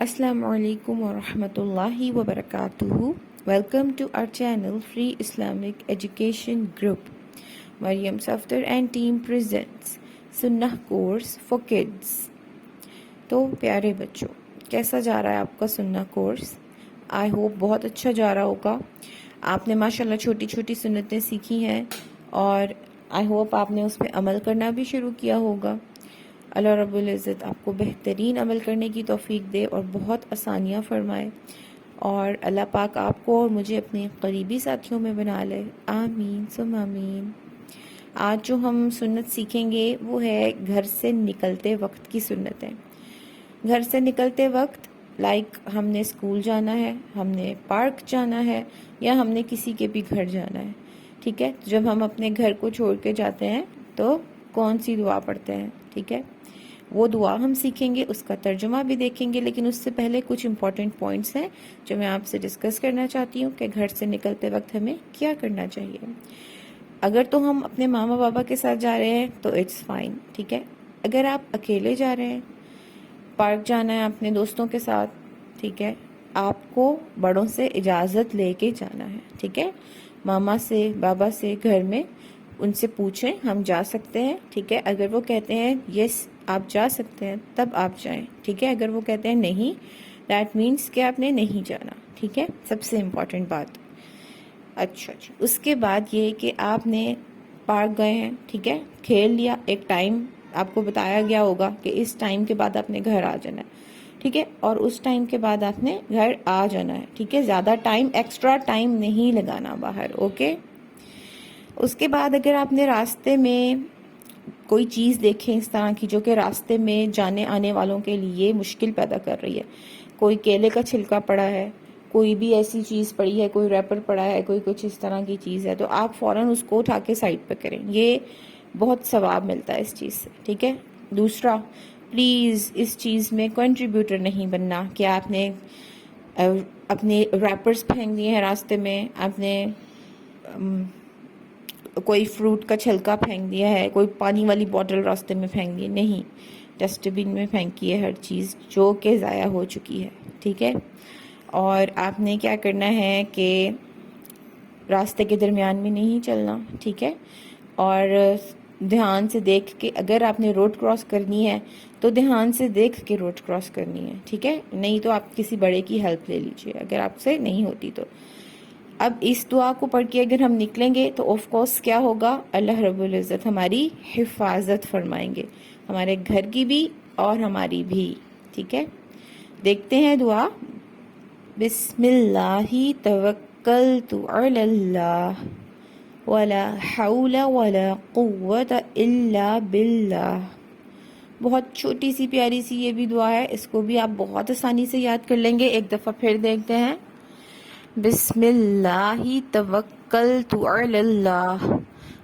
السلام علیکم ورحمۃ اللہ وبرکاتہ. Welcome to our channel Free Islamic Education Group. Maryam Safdar and team presents سنہ کورس فار کڈس. تو پیارے بچوں، کیسا جا رہا ہے آپ کا سنہ کورس؟ آئی ہوپ بہت اچھا جا رہا ہوگا. آپ نے ماشاءاللہ چھوٹی چھوٹی سنتیں سیکھی ہیں اور آئی ہوپ آپ نے اس پہ عمل کرنا بھی شروع کیا ہوگا. اللہ رب العزت آپ کو بہترین عمل کرنے کی توفیق دے اور بہت آسانیاں فرمائے، اور اللہ پاک آپ کو اور مجھے اپنے قریبی ساتھیوں میں بنا لے. آمین ثم آمین. آج جو ہم سنت سیکھیں گے وہ ہے گھر سے نکلتے وقت کی سنتیں. گھر سے نکلتے وقت لائک ہم نے اسکول جانا ہے، ہم نے پارک جانا ہے، یا ہم نے کسی کے بھی گھر جانا ہے. ٹھیک ہے، جب ہم اپنے گھر کو چھوڑ کے جاتے ہیں تو کون سی دعا پڑھتے ہیں؟ ٹھیک ہے، وہ دعا ہم سیکھیں گے، اس کا ترجمہ بھی دیکھیں گے. لیکن اس سے پہلے کچھ امپورٹنٹ پوائنٹس ہیں جو میں آپ سے ڈسکس کرنا چاہتی ہوں کہ گھر سے نکلتے وقت ہمیں کیا کرنا چاہیے. اگر تو ہم اپنے ماما بابا کے ساتھ جا رہے ہیں تو اٹس فائن. ٹھیک ہے، اگر آپ اکیلے جا رہے ہیں، پارک جانا ہے اپنے دوستوں کے ساتھ، ٹھیک ہے، آپ کو بڑوں سے اجازت لے کے جانا ہے. ٹھیک ہے، ماما سے بابا سے گھر میں ان سے پوچھیں ہم جا سکتے ہیں. ٹھیک ہے، اگر وہ کہتے ہیں یس آپ جا سکتے ہیں تب آپ جائیں. ٹھیک ہے، اگر وہ کہتے ہیں نہیں، دیٹ مینس کہ آپ نے نہیں جانا. ٹھیک ہے، سب سے امپورٹنٹ بات. اچھا، اس کے بعد یہ کہ آپ نے پارک گئے ہیں، ٹھیک ہے، کھیل لیا. ایک ٹائم آپ کو بتایا گیا ہوگا کہ اس ٹائم کے بعد آپ نے گھر آ جانا ہے. ٹھیک ہے، اور اس ٹائم کے بعد آپ نے گھر آ جانا ہے. ٹھیک ہے، زیادہ ٹائم ایکسٹرا ٹائم نہیں لگانا باہر. اوکے، اس کے بعد اگر آپ نے راستے میں کوئی چیز دیکھیں اس طرح کی جو کہ راستے میں جانے آنے والوں کے لیے مشکل پیدا کر رہی ہے، کوئی کیلے کا چھلکا پڑا ہے، کوئی بھی ایسی چیز پڑی ہے، کوئی ریپر پڑا ہے، کوئی کچھ اس طرح کی چیز ہے، تو آپ فوراً اس کو اٹھا کے سائڈ پہ کریں. یہ بہت ثواب ملتا ہے اس چیز سے. ٹھیک ہے، دوسرا، پلیز اس چیز میں کنٹریبیوٹر نہیں بننا کہ آپ نے اپنے ریپرز پھینک دیے ہیں راستے میں، آپ نے کوئی فروٹ کا چھلکا پھینک دیا ہے، کوئی پانی والی بوٹل راستے میں پھینک دی. نہیں، ڈسٹ بن میں پھینکیے ہر چیز جو کہ ضائع ہو چکی ہے. ٹھیک ہے، اور آپ نے کیا کرنا ہے کہ راستے کے درمیان میں نہیں چلنا. ٹھیک ہے، اور دھیان سے دیکھ کے، اگر آپ نے روڈ کراس کرنی ہے تو دھیان سے دیکھ کے روڈ کراس کرنی ہے. ٹھیک ہے، نہیں تو آپ کسی بڑے کی ہیلپ لے لیجیے اگر آپ سے نہیں ہوتی تو. اب اس دعا کو پڑھ کے اگر ہم نکلیں گے تو آف کورس کیا ہوگا، اللہ رب العزت ہماری حفاظت فرمائیں گے، ہمارے گھر کی بھی اور ہماری بھی. ٹھیک ہے، دیکھتے ہیں دعا. بسم اللہ توکلت علی اللہ ولا حول ولا قوة الا باللہ. بہت چھوٹی سی پیاری سی یہ بھی دعا ہے، اس کو بھی آپ بہت آسانی سے یاد کر لیں گے. ایک دفعہ پھر دیکھتے ہیں. بسم اللہ توکلت علی اللہ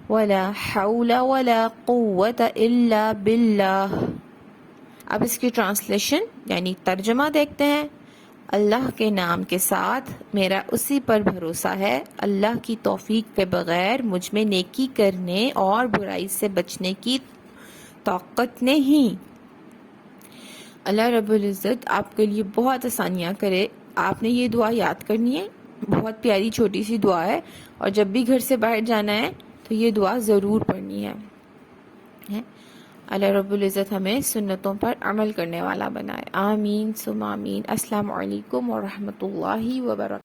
ولا حول ولا قوة الا باللہ. اب اس کی ٹرانسلیشن یعنی ترجمہ دیکھتے ہیں. اللہ کے نام کے ساتھ، میرا اسی پر بھروسہ ہے، اللہ کی توفیق کے بغیر مجھ میں نیکی کرنے اور برائی سے بچنے کی طاقت نہیں. اللہ رب العزت آپ کے لیے بہت آسانیاں کرے. آپ نے یہ دعا یاد کرنی ہے، بہت پیاری چھوٹی سی دعا ہے، اور جب بھی گھر سے باہر جانا ہے تو یہ دعا ضرور پڑھنی ہے. اللہ رب العزت ہمیں سنتوں پر عمل کرنے والا بنائے. آمین ثم آمین. السلام علیکم ورحمۃ اللہ وبرکاتہ.